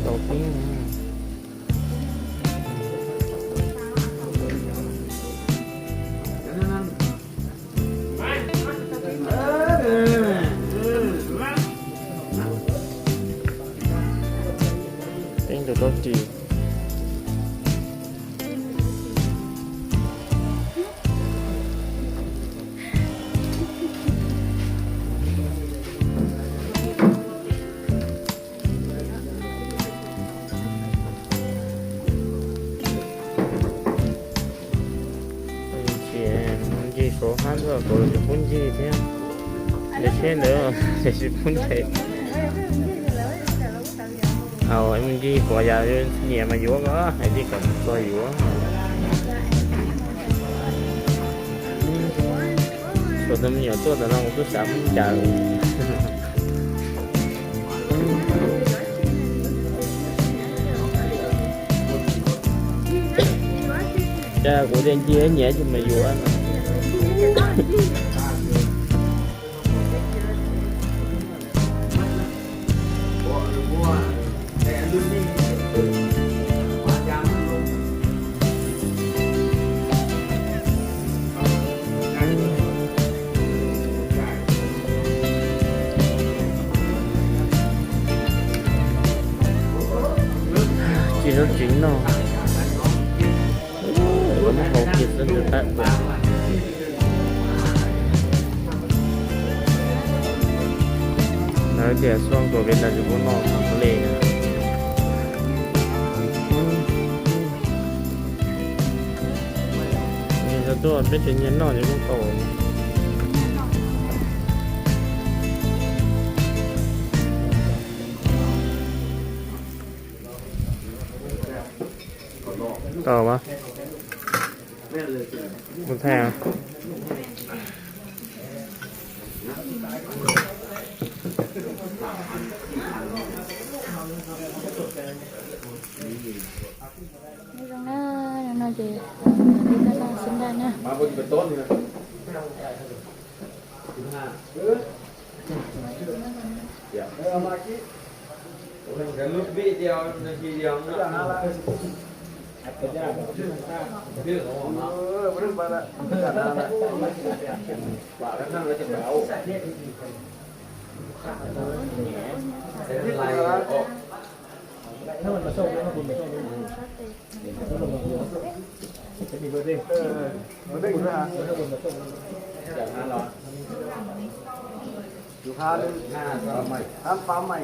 đầu tiên anh được đâu chị số hát rồi có được phun gì thế để xem nữa để chỉ phun thế em đi qua giờ nhẹ mà vúa có hay đi cầm coi vúa số tấm nhiều tốt là nó cứ sắm chờ cha của đen chia nhẹ cho mày vúa mà chỉ rất chính đâu vẫn hộp thịt rất được tận vậy nói để xong của bên là chúng nó nó lên nhìn ra tôi biết chuyện nhấn nó như con cầu tàu mà một thằng nó gì đi ra xong xin ra nha mà bữa bị tốt nữa cái lúc bị đeo khi đeo nóถ้ามันมาส่งแล้วมันมาส่งนี่จะมีเบอร์เด้งมันได้อยู่นะถ้ามันมาส่งอย่างนั้นหรออยู่ห้าเลยห้าใหม่ห้าปั๊มใหม่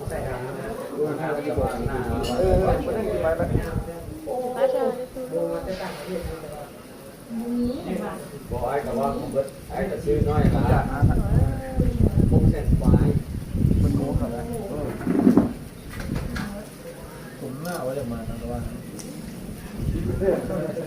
ใส่หางห้าก็จะบอกหน้ามันได้กี่ใบแล้วบอกไอ้กับว่าผมเบิดไอ้แต่ชื่อน้อยละผมเส้นควายมันโม้เขาแล้วผมหน้าไว้จะมาทางตะวันเชื่อเขาจ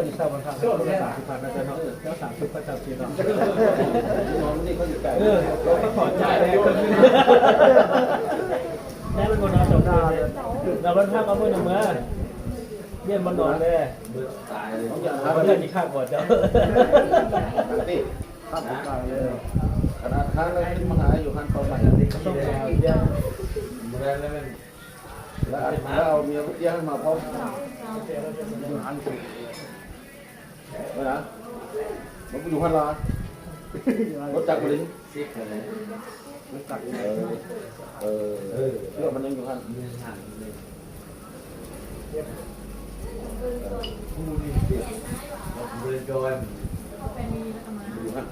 ะเช่าบางครั้งก็ได้30,000นะจ๊ะเนาะแล้ว30ก็จะกินเนาะน้องนี่เขาอยู่ไกลเราก็ถอดใจเลยแม่เป็นคนนอนจบได้เราเป็นภาพเอาเมื่อหนึ่งเมื่อเยี่ยมมันนอนเลยตายเลยเขาเพื่อนที่ข้างก่อนเจ้าติข้ามกลางเลยขนาดข้างเลยมาหาอยู่ข้างเขาใหม่เขาต้องเอาเยี่ยมแล้วเอาเมียเยี่ยมมาพร้อมหันไปนะมันอยู่ข้างล่างรถจักรลิ้นซิกเลยรถจักรเรื่องมันยังอยู่ข้างเดินจอยอยู่ข้าง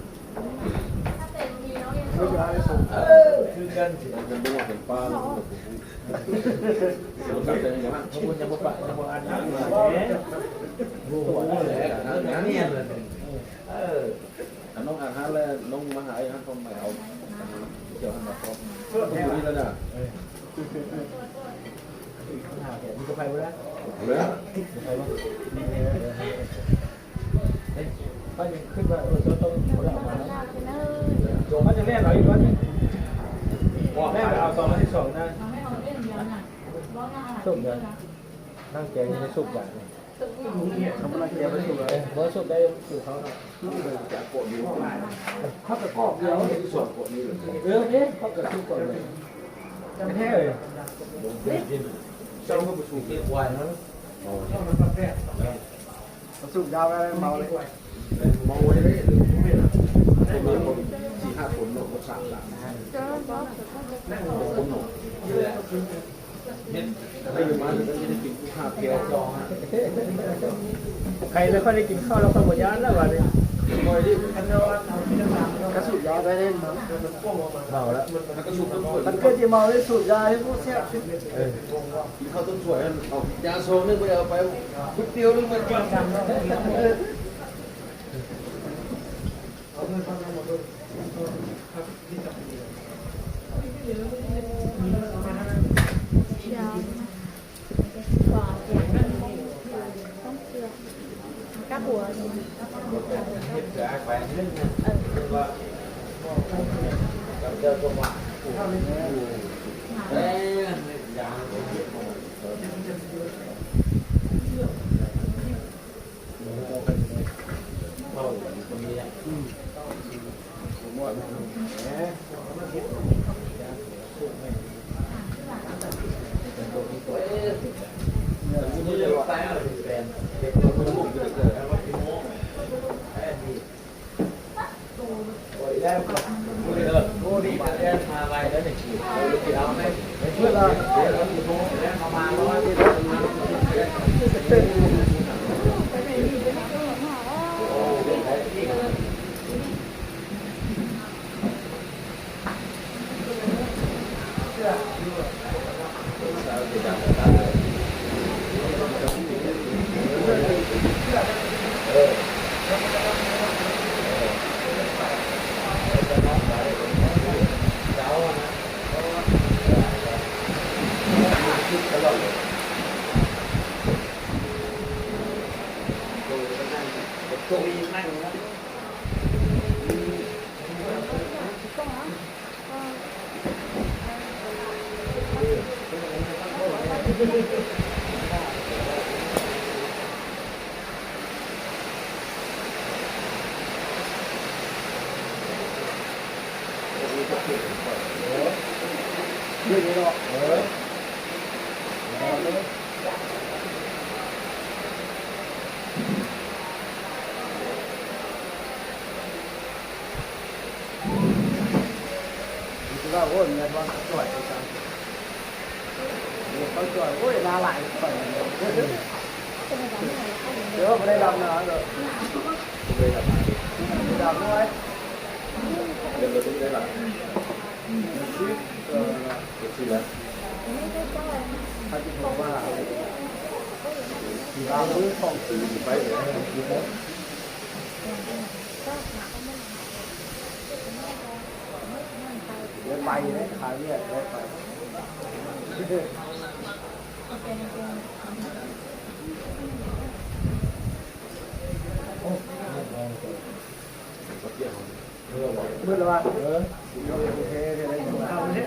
คือกันสิมันดูว่าเป็นป้าแล้วก็กลับไปอยู่ข้างขบวนยังบ่ปะยังบ่อันนั้นรู้ว่าแหละนั่นเนี่ยเลยน้องอาหารแล้วน้องมาหาอาหารคนใหม่เอาเกี่ยวกับมาพร้อมเพื่อนอยู่นี่แล้วน่ะ จะไปบ่ได้ เหลือ จะไปบ่เฮ้ยก็ยังขึ้นว่าจะต้องบ่ได้ออกมาแล้วมันจะแล่นหน่อยอีกว่าแล่นเอา2ที่2นะสุกเด้อนั่งแกงให้สุกแบบนี้ทำอะไรแกไม่สุกเลยบ่สุกได้สุกเขาเนาะจะโกดอยู่เขาก็กรอบเดียวที่สุดโกดนี้เลยเขาก็สุกก่อนเลยแท้เลยเจ้าก็ไปสูบเกี่ยววายนะสูบยาวไปเมาเลยเมาไว้เลยหรือไม่ล่ะเป็นมาคน4-5 คนหนก3 หลังนั่งหนกคนหนกไม่อยู่มาถึงจะได้กินข้าวเกี๊ยวจองใครไม่ค่อยได้กินข้าวแล้วคนหมดยานแล้ววันนี้คอยดิกระสุนยาได้เล่นมั้งเมาแล้วมันกระสุนมันเกิดจะเมาได้สูบยาให้พวกเสียกินข้าวต้มสวยเอายาโซนึงไปเอาไปก๋วยเตี๋ยวนึงมันกินกันcác bùaโอ้ยเงินวันจ่อยจังเขาจ่อยโอ้ยลาไหลจ่อยเดี๋ยวไม่ได้ดำนะเดี๋ยวไม่ได้ดำด้วยเดี๋ยวเราต้องได้หลังเก็บที่แล้วถ้าที่ผมว่าเราเรื่องของซื้อไปเลยเดี๋ยวไปเลยขายเนี่ยได้ไปมืดแล้วว่ะโอเคเดี๋ยวได้ดูข้าวเนี่ย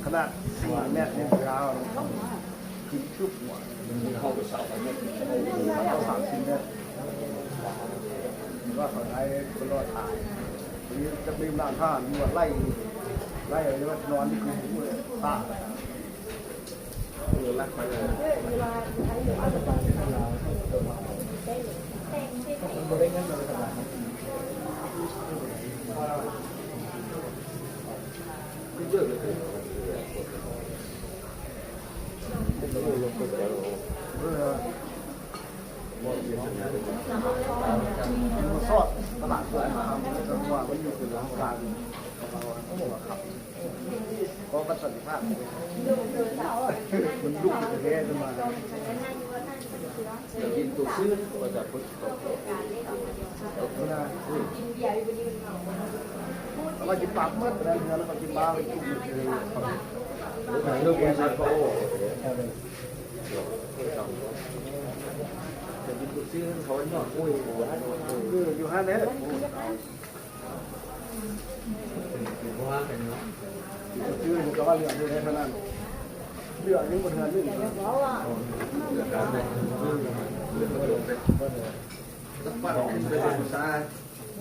ขนาดหัวแม่เนี่ยยาวคือชุบหัวเข้าไปเสาเนี่ยเขา30 เมตรว่าเขาใช้คนรอดตายนี่จะมีด้านข้างมีว่าไล่อะไรว่านอนที่กูตาลักไปเลยเยอะเลย มันซอดตลาดสวยมาจังหวะมันอยู่เป็นทางการเขาบอกว่าขับก็ประสิทธิภาพมันดุประเทศมา กินตัวซื้อก็จะพุทธ แล้วก็กินปากเมื่อไรแล้วก็กินบ้าไปกิน ลูกเป็นชายโคจะกินตัวซื้อเขาหน่อยอุ้ยหัว อยู่ห้าเมตร ว่าเป็นเนาะ ชื่อก็ว่าเหลืออยู่ในเท่านั้นเหลือยังบนเฮือนนี่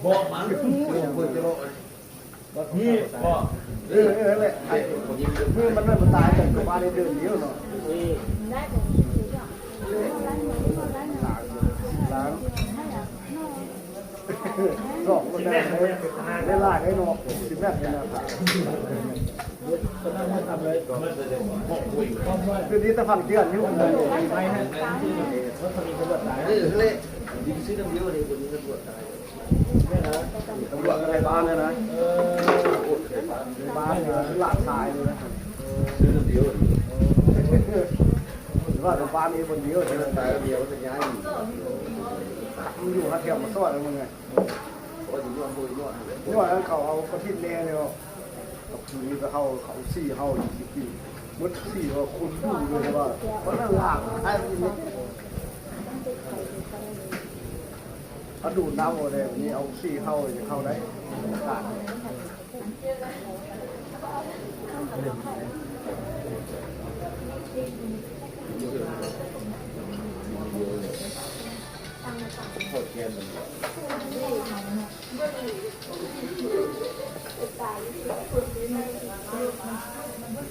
บอกมันคนจะบอกนี่บอก แหละเมื่อมันเริ่มตายแต่ก็มาในเดือนเดียวเนาะล้างหลอกคนได้ล่าได้นอกสิบแม่เป็นอะไรคือนี้ตะฟังเดือนนี่มันเลยไม่ให้รถคันนี้ตำรวจตายเลยยิงซื้อน้ำเดียวเลยคนนี้ตำรวจตายนี่นะตำรวจอะไรบ้านเนี่ยนะบ้านเนี่ยหลานชายเลยนะซื้อน้ำเดียวหรือว่าบ้านนี้คนเดียวใช่ไหมตายเดียวจะย้ายมันอยู่ฮัทเทียมมาสอดอะไรมึงไงนี่ว่าเขาเอากระถิ่นแน่เลยกับทีนี้ก็เขาซี่เขาอีกทีมุดซี่ว่าคุณพูดเลยว่าเพราะนั่นหลังไอ้ที่นี่เขาดูน้ำอะไรนี่เอาซี่เข้าจะเข้าได้ขาด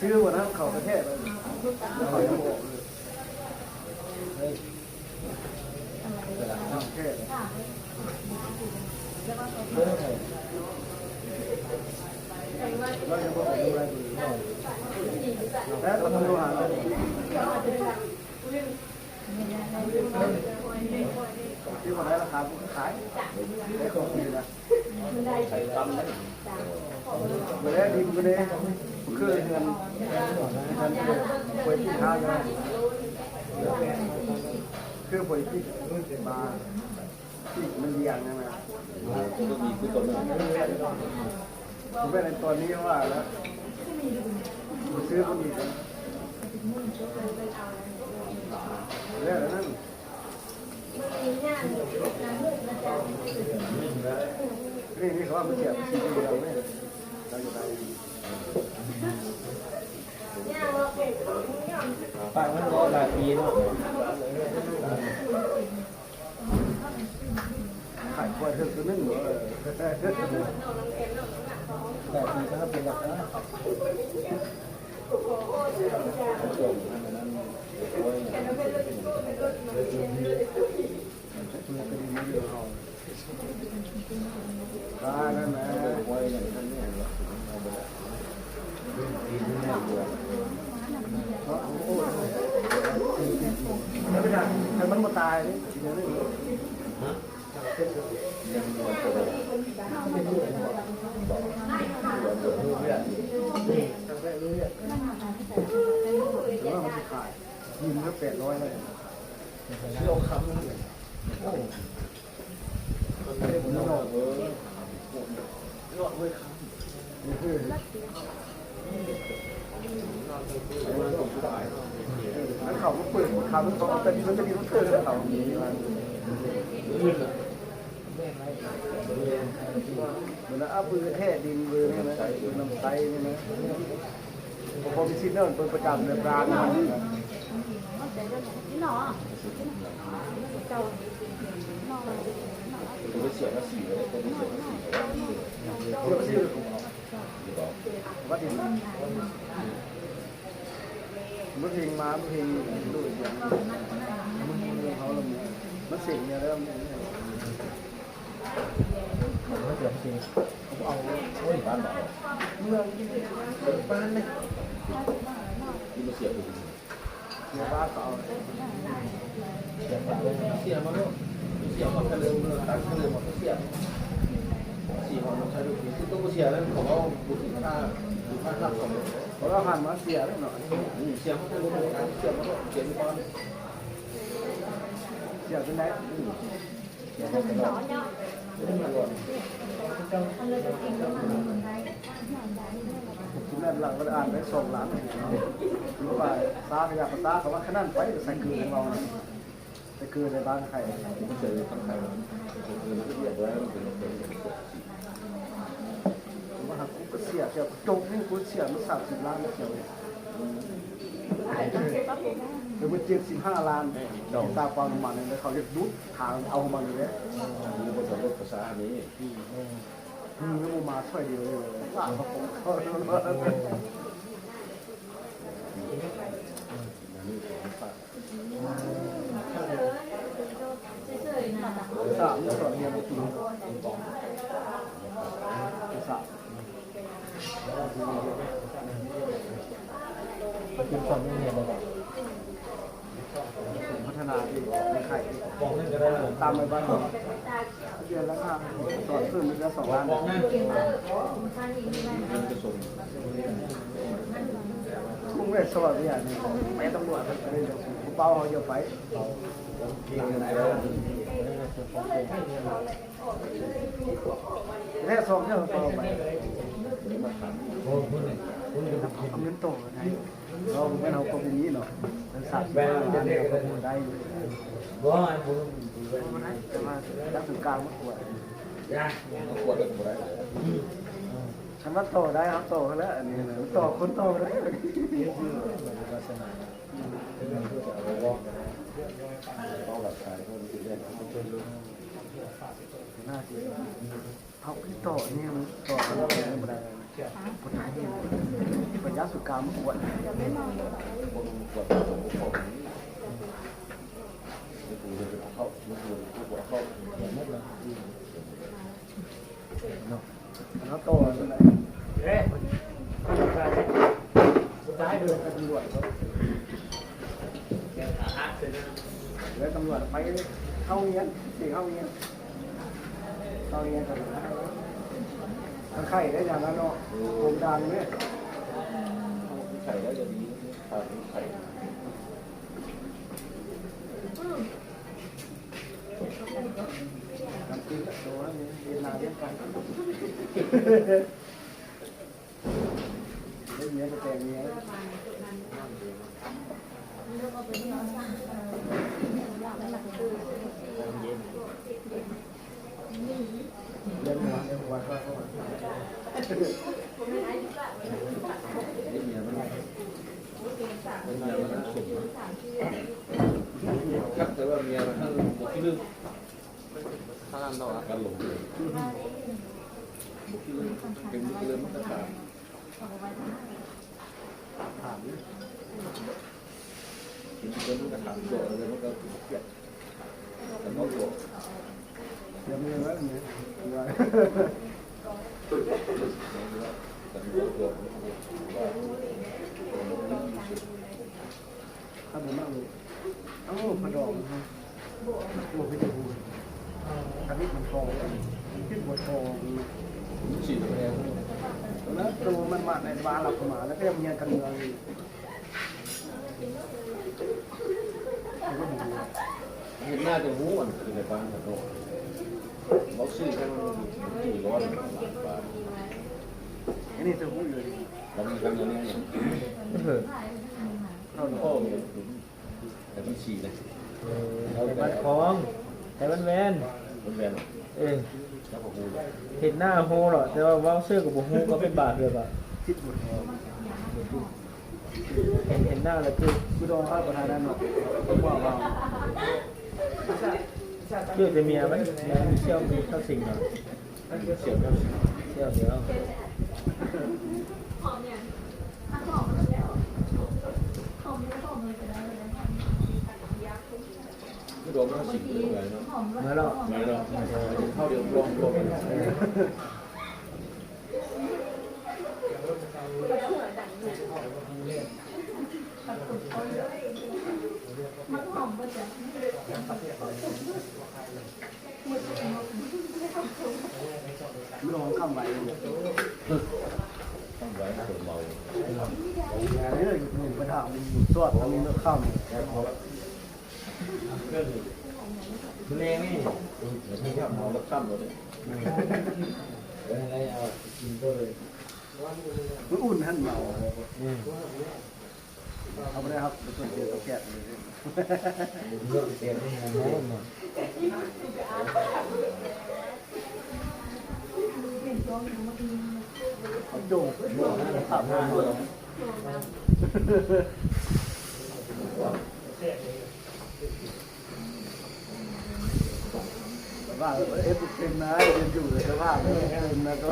ชื่อวันนั้นเขาประเทศเลยเขาจะบอกเลยประเทศเราจะบอกอะไรแล้วก็ทำดูหาที่คนได้ราคาผู้ขายได้ของดีนะเมื่อดีก็ได้คือเงินคนที่ข้าวนะคือคนที่มาที่มันเลี้ยงนะก็มีคือตัวนึงผมเป็นในตอนนี้ว่าแล้วซื้อคนอีกแล้วนั่นนี่เขาว่ามันเสียบชีวิตเราเนี่ยเราจะได้ปากมันรอหลายปีเนาะ ขายควายเธอคือนึ่งเหรอแต่ปีก็เป็นหลักนะนั่นแหละไม่ได้แต่มันมาตายนี่เดี๋ยวนี้มันขายยินแค่800เลยที่เราค้ำนั่นเลยไม่ได้เหมือนหลอดไว้ค้ำนี่คือนั่นเขาก็เปิดค้ำมันต้องแต่มันจะมีมันเกิดแล้วเขามีมันเอาปืนแท้ดินปืนนี่นะปืนน้ำไตนี่นะพอมีชิ้นนั่นเป็นประจำในร้านนะตัวเสียภาษีเลยตัวนี้เสียภาษีตัวเสียภาษีวัดดินมันเพลงมาเพลงดูอย่างมันเขาลงมันเสียงเนี่ยเริ่มมันเสียจริงเอาโอ้ยบ้านเราเมืองบ้านเลย ที่มาเสียบ เดี๋ยวบ้านต่อ เสียมาลูกเสียมาทะเลตัดทะเลหมดเสียสี่หอเราใช้ดูดีที่ต้องเสียแล้วของเราบุตรค่าค่าของ เพราะเราหันมาเสียแล้วหน่อย เสียมาทะเลหมดเสียมาลูกเสียไปก่อน เสียเป็นไร เสียมาตลอดไม่มาหลอด คุณแม่หลังก็อ่านได้2 ล้านหรือว่าตาขยับตาเขาว่าขนาดไปใส่คือเราใส่คือในบ้านใคร ไม่เจอทั้งใครคือมันก็เรียบร้อยมันเป็นเป็น ว่าหากกูเสียจงนี่กูเสียมัน30 ล้านเสียเลยเดี๋ยวมัน75 ล้านตาความมันเลยเขาจะดุดทางเอามันเลย มีบทสรุปภาษานี้ ไม่มาช่วยเดียวเลยว่าเขา นี่ของฝาก 3สอนเรียนมาปี3เป็นความไม่เห็นเลย พัฒนาที่ในไข่ บอกนั่นก็ได้เลย ตามไปบ้านเดือนละค่ะสอนเพิ่มเดือน2 ล้าน บอกนั่น มันจะส่ง คุ้มเวทสวัสดิ์อย่างนี้ไปตำรวจอะไรเดี๋ยวผมเป้าเขาเยอะไปแค่2เที่ยวเป้าไปเอาเงินโตไงเราไม่เอาคนนี้เนาะเป็นสัตว์แบงค์ได้ได้อยู่ บอกไอ้ผม แต่ว่านักศึกษาไม่ควร ต้องกวดกันหมดได้ ฉันว่าโตได้ครับโตแล้วอันนี้นะโตคนโตได้ ต้องหลักฐานคนที่เรียนเขาเป็นลูก น่าจะเอาที่โตนี่มันโตมันไม่ได้คนไทยนี่เป็นยักษ์สุกรรมควร คนกวดส่งของนี่คือจะเข้านี่คือผู้กวดเข้า แล้วโตเป็นไร เอ๊ะสุดท้ายเดิน ตำรวจแล้วตำรวจไปเข้าเงียนสี่เข้าเงียนเข้าเงียนกันทางไข่ได้อย่างนั้นเนาะโครงการเนี่ย ไข่แล้วจะดีถ้าไข่ ทำกินกับตัวนี่เรียนนาเรียนกันเล่นเนี้ยจะแต่งเนี้ยเล่นหัวเล่นหัวก็ นี่เมียมันเป็นเมียมันส่งครับแต่ว่าเมียมันทั้งหมดที่ลึกถ้าการต่อการหลงเลยบุกที่ลึกเป็นบุกที่ลึกมันก็ขาด ถาม ถึงจะมันก็ขาดตัวเลยมันก็เกลียดแต่ก็ตัว เดี๋ยวมีไว้เนี่ย แต่ก็ตัวว่า ถ้าผมนั่งเอ้าพดองฮะโอ้พี่จะพูดทำให้มันฟองคิดบทฟอง ฉีดไปแล้ว แล้วตัวมันมาในบ้านเราเข้ามาแล้วก็ยังมีกันเมืองอีก เห็นหน้าจะหูมันคือในบ้านของโลกบอกซื้อแค่มันกี่ร้อยบาท อันนี้จะพูดเลย แล้วมันกันเนี่ย เรา พ่อมันแต่มันฉีดเลย แต่บ้านคลองแต่บ้านแวน มันแบน เอง แล้วก็หู เห็นหน้าโฮหรอแต่ว่าว่าเสื้อกับโฮก็เป็นบาทเลยป่ะ คิดบทฟอง เห็นหน้าแล้วคือ กูโดนข้าวประธานนั่นหรอกต้องว่าว่า เชื่อจะเมียไหมเมียมีเชี่ยวมีเข้าสิงหรอ เสียบแล้ว เชี่ยวเดียว ไม่โดนมันฉีดเลยเนาะ เมื่อเรา ไม่หรอกเข้าเดียวลง ไม่ลองข้ามไปเลยงานนี้เลยหนุ่มประถามมันอยู่สวดมันเลือกข้าม คุณเองนี่ไม่ชอบมองรถข้ามรถเลยอะไรเอากินก็เลย มันอุ่นท่านเมาเอาไปได้ครับเป็นส่วนเดียวกับแกะเลย เลือกเตียงนี่นะ เขาโจ้ขับมาแต่ว่าเอฟเป็นนะยังอยู่เลยแต่ว่าไม่เป็นนะก็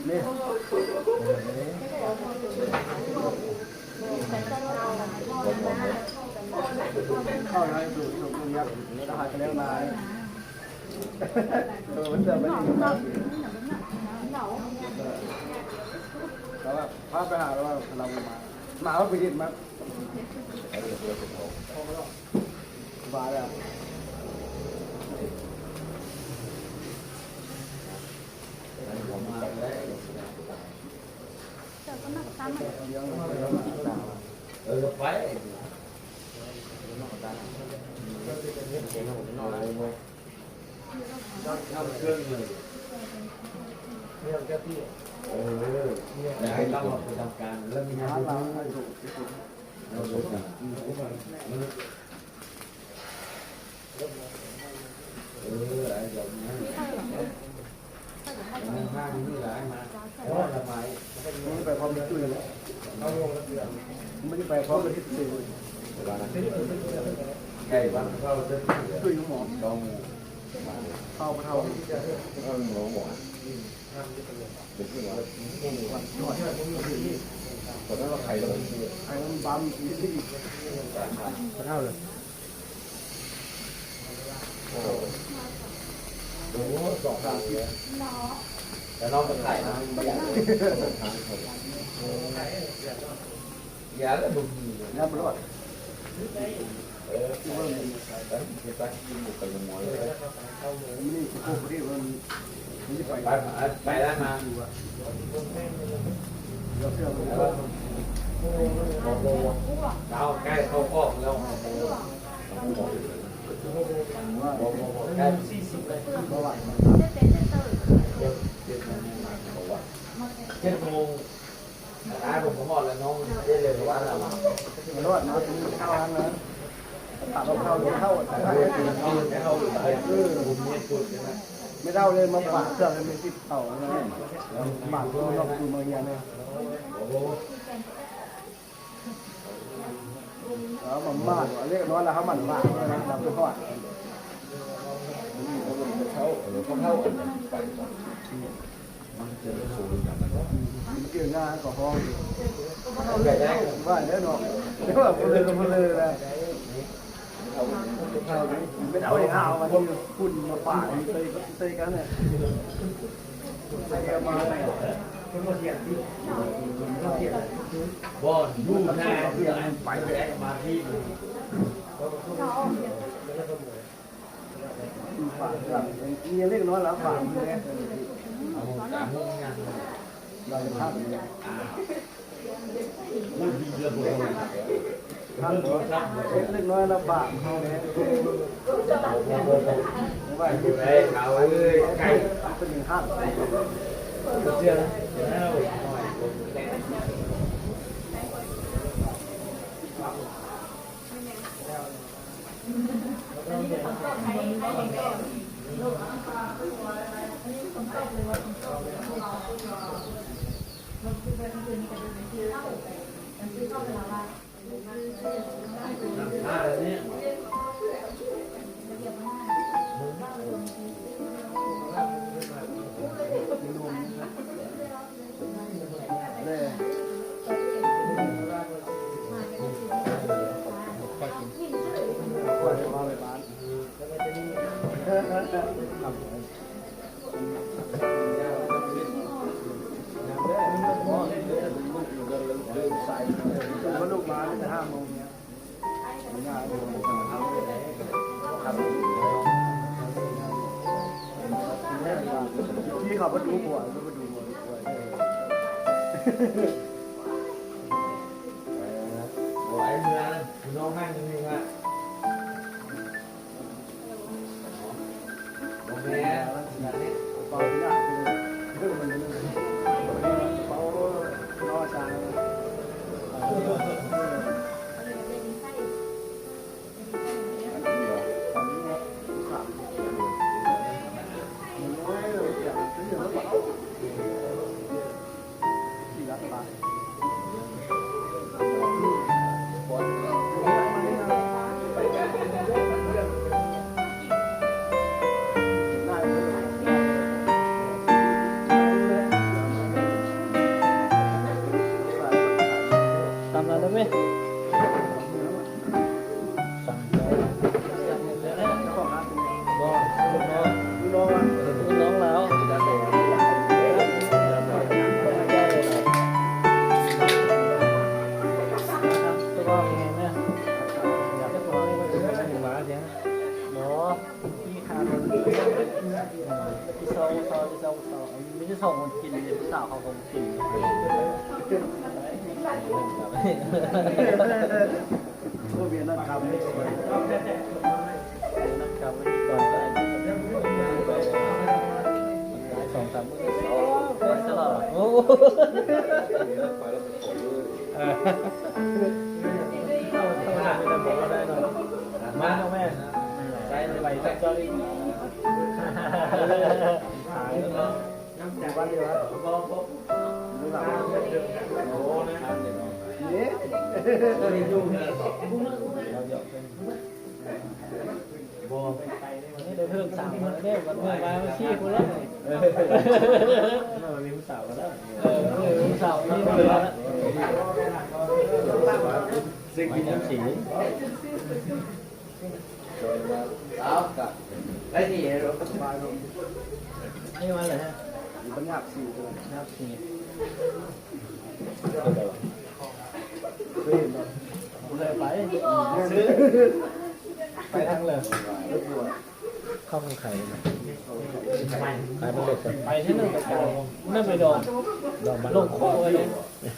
นี่เข้าในดูดตรงนี้แล้วหายไปแล้วนายมันจะไม่ดีแล้วว่าพาไปหาแล้วว่าเรามาว่าไปดิมาบ้าแล้วไปเครื่องเลยให้ต้องไปทำการแล้วมีงาน เราให้ดู เราดูกันอะไรแบบนี้ห้างนี่หลายมาเพราะทำไม ไม่ไปพร้อมกันเลยไม่ได้ไปพร้อมกันที่สี่ ใช่บ้างเขาจะ ช่วยหมอ ต้อง เข้าเท่า หมอหมอเป็นที่หมอตอนนั้นเราใครเรา ไอ้มันปั๊มที่เท่าเลย โอ้สองทางแต่น้องเป็นใครนะยาแล้วบุญ น้ำรอด ที่ว่ามันไปไปกินหมูไปยังมวยเลย นี่คือพวกที่มันจะไป ไปได้มา เราเชื่อมัน แล้วเราใกล้เข้าคอกแล้ว ว่า ใกล้40เลย ประวัติ 7 โมงร้านผมก็หมดแล้วน้องได้เลยว่าเรา มันรอดนะถึงเข้าร้านนะตัดเราเข้าเข้า ไม่เท่าเลยมาฝากเครื่องไม่ติดเต่าเลยฝากเครื่องนอกดูมาอย่างนี้แล้วมันมากเรียกน้อยแล้วเขาหมั่นมากเลยนะรับไปทอด เขาไปมันจะสูงอย่างนั้น เกี่ยวงานกับห้อง ไปได้ ว่าแน่นอนเรียกว่าคนเลยคนเลยนะไม่เอาอย่างเอามาที่คุณมาป่าเตยกันเนี่ยเตยกันมาเลย บ่อนยู่หน้าเพื่อไปแอกมาที่ ป่ามีเล็กน้อยแล้วป่ามีเนี่ย เอาตามงาน เราจะพัก พูดดีเรื่องพวกนี้ พักเล็กน้อยแล้วป่าเขาเนี่ยว่า อยู่ในเขาเลยไก่ เป็นหนึ่งห้าง เชื่อนะแล้ว น้ำชาเนี่ย ก็ลูกมาตั้งแต่5 โมงเนี่ยง่ายที่เขาไปดูหัวก็ไปดูหัวบอกไอ้เมืองน้องนั่งนึงอ่ะโอเค เป่าที่หน้าเป่ารอช้างทำอะไรได้ไหมสั่งแล้วบอกน้องแล้วตัวเองเนี่ยอยากให้ตัวนี้มาถึงหมาเสียหมอที่ขาดที่เศร้าไม่ใช่ส่งคนกินสาวเขาคงกินพวกเมียนั่นทำไม่สวยก่อนก็2-3 มื้อไปตลอดโอ้ได้หน่อยมาเอาแม่ใส่ใบสักจอดิน้ำจากบ้านเดียวรู้หลังโอ้นะครับเนี่ยตัวนี้ยุ่งเนี่ยเราหยอกเป็นบอนี่ได้เพิ่ม3 มื้อแล้ววันเมื่อมาไม่ชี้กูแล้วมีผู้สาวแล้วผู้สาวนี่มาแล้วสิ่งที่น้ำสีเอากับได้ที่รถสบายลงนี่มาเลยฮะมันยากสิตัว น้ำสี เลยไปซื้อไปทางเลยเข้าทางไข่ขายมันเล็กไปที่นั่นไปกลางนั่นไปดองลงโค้เลย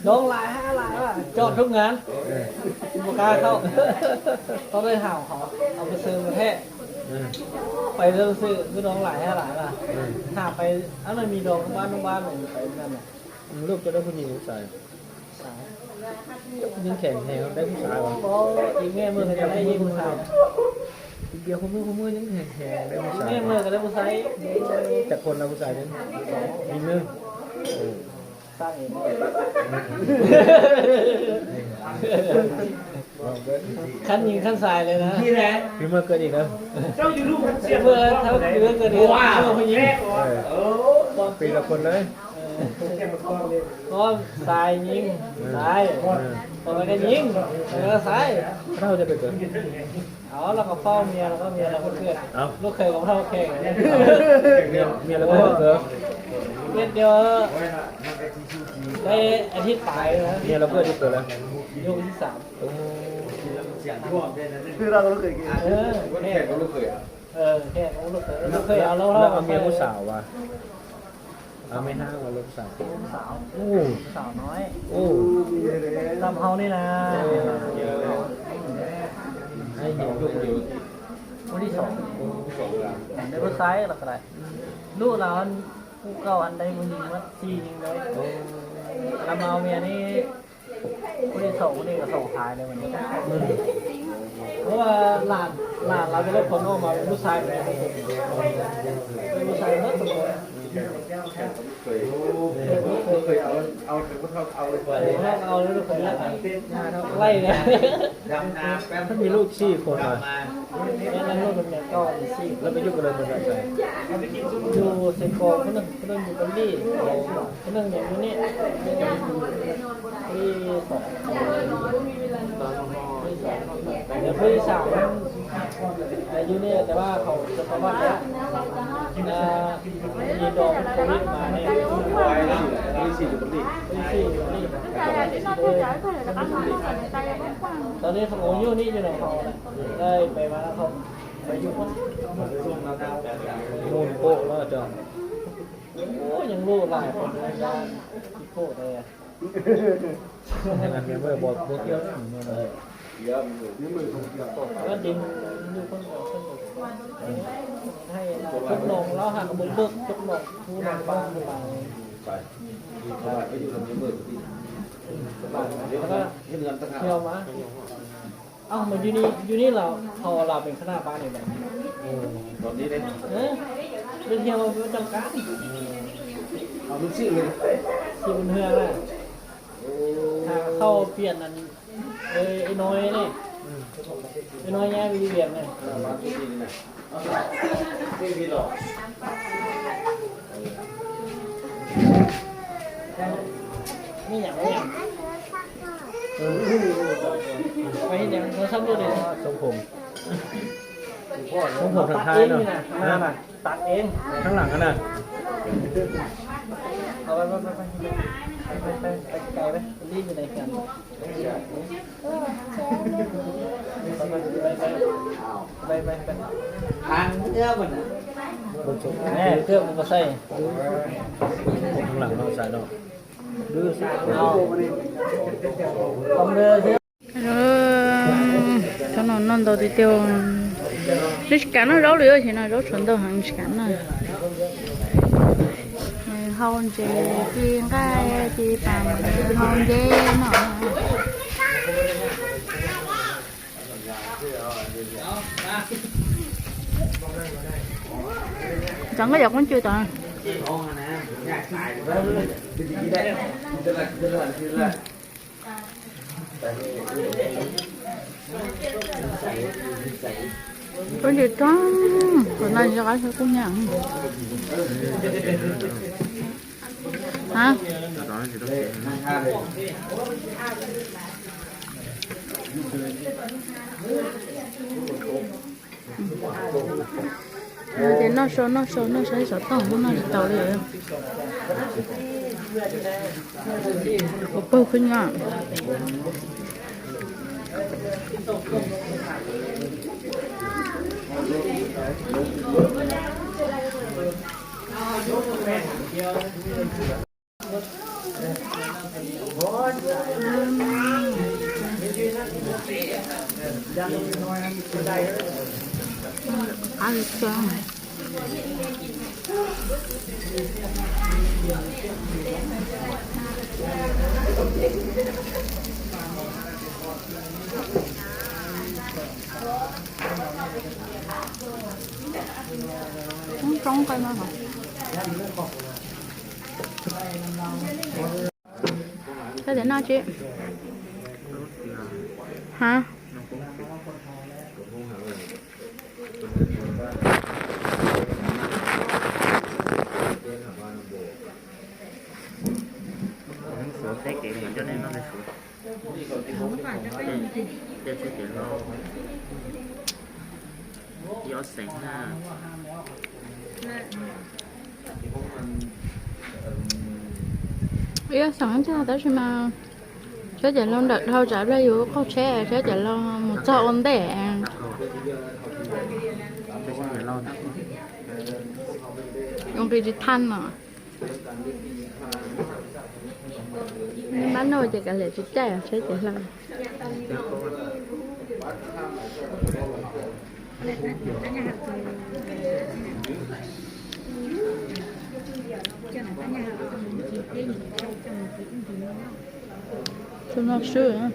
ดองหลาย5 หลายว่ะจอดทุกงานบุกล้าเข้าเขาเลยห่าวเขาเอาไปซื้อมาแท้ไปเริ่มซื้อคือดองหลาย5 หลายว่ะหาไปอันนั้นมีดองบ้านเลยไปนั่นน่ะลูกจะได้ผู้หญิงผู้ชายยิงแข่งแทงได้ผู้ชายวะยิงแง่มือจะได้ยิงผู้ชายเดียวเขามือยิงแข่งได้ผู้ชายแง่มือก็ได้ผู้ชายจากคนเราผู้ชายนั้นยิงนึงสร้างเองขั้นยิงขั้นทรายเลยนะนี่แหละพี่เมื่อเกิดอีกแล้วเจ้าอยู่ลูกเสียเมื่อถ้าพี่เมื่อเกิดอีกว้าวผู้หญิงปีละคนเลยก็ทรายยิงทรายพอไปก็ยิงแล้วก็ทรายเราจะไปเกิดเอาเราก็เฝ้าเมียเราก็เมียเราก็เพื่อนลูกเคยของเราแข่งเมียเราก็เกิดเดียวได้อาทิตย์ปลายนะเมียเราเพื่อนที่เกิดแล้วยุคที่3คือเราก็เคยกินแค่ของลูกเคยแค่ของลูกเคยเอาแล้วเอาเมียผู้สาวว่ะเอาไม่ห้างเอาลูกสาวโอ้สาวน้อยโอ้ทำเขานี่นะให้เห็นลูกเดียววันที่2ได้ผู้ชายหรืออะไรลูกเราผู้เก่าอันใดผู้หญิงว่า4 ยิงเลยทำเอาเมียนี่วันที่2นี่ก็ส่งท้ายเลยวันนี้เพราะว่าหลานเราจะได้ผลออกมาเป็นผู้ชายแบบเป็นผู้ชายเมื่อสมบูรณ์เคยเอาถึงเขาเอาเลยเอาเลยลูกคนละไล่เนี่ยถ้ามีลูกชี้คนมาแล้วลูกมันเนี่ยก็ชี้แล้วไปยุ่งกันเลยเป็นแบบไหนอยู่เซนโกคนนึงอยู่ตรงนี้คนนึงอยู่นี่ที่2เดี๋ยวพี่สาว แต่อยู่นี่แต่ว่าเขาจะประมาณนี้มีดอกโควิดมาเนี่ยมีสี่อยู่ตรงนี้ตอนนี้เขาอยู่นี่อยู่ในเขาได้ไปมาแล้วเขาไปอยู่คนมูลโป๊ะแล้วจ้ะโอ้ยังรู้หลายคนเลยด้านโป๊ะเลยงานเมื่อบทเกี่ยวเลยก็ดินอยู่คนเดียวให้ทุกลงแล้วหักมือเบิกทุกลงทุกลงบ้างไปอยู่ตรงนี้เบิกแล้วก็เที่ยวมาเอ้ามันอยู่นี่เราเป็นคณะบ้านเนี่ยแบบตอนนี้เลยเป็นเที่ยวประจำการเอาลูกชื่อเลยชื่อมันเฮือแหละเข้าเปลี่ยนนั่นไอ้น้อยนี่ไอ้น้อยแย่วีเบียบเนี่ยไม่อยากไปเห็นอย่างเราซ้ำด้วยเลยทรงผมทางท้ายเนาะตัดเองข้างหลังกันน่ะเอาไปไกลไปรีบอยู่ไหนกันไปทางเทือกมันเทือกมันก็ใส่ข้างหลังเราใส่เนาะดูใส่เอาkhông đưa chứ cho nó non đầu thì tiêu cái cắn nó rau lửa thì nó rau chuẩn đầu hàng cắn này hôn chị chiên cái chị tàn hôn dê nó chẳng có giọt con chưa toàn có gì đó còn này cho cái cũng nhận hả để nó sẽ sợ tao nó tao đi có bao nhiêu nhá ăn cho không trống coi nó hả cái để nào chị hả sửa cái kiện mà cho nên nó phải sửa để sẽ kiện nó gió sáng ha bây giờ sáng cho tới khi mà sẽ chạy luôn đợt thôi trả raอยู่เขาแช่sẽ chạy luôn một giờ ổn để用cái gì than mà bán nồi chỉ cả lệ chỉ trẻ sẽ chạy luôn chúng nó sure hả?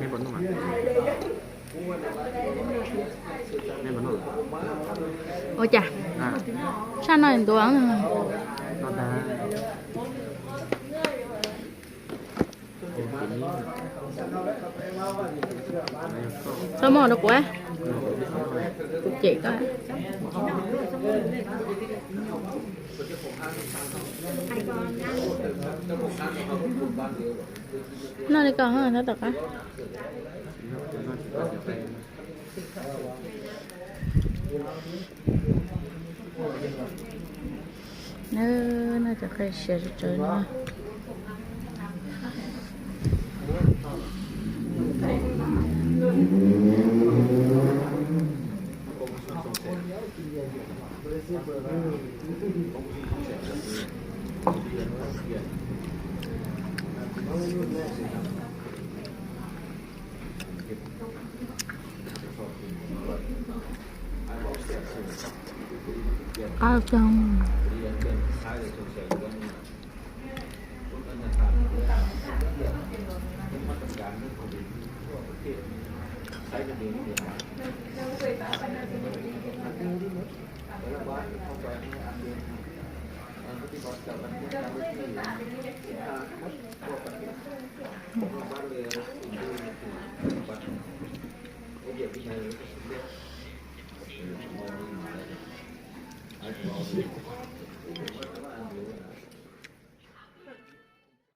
Nghe bẩn không ạ? Nghe bẩn không? Ôi chà, sao nó hình đồ ăn rồi? Nó ta sao mò được quá chị coi nó đi còn hơn nó thật á nóจะเคยเสียใจนะ ao trong Hãy subscribe cho kênh Ghiền Mì Gõ để không bỏ lỡ những video hấp dẫn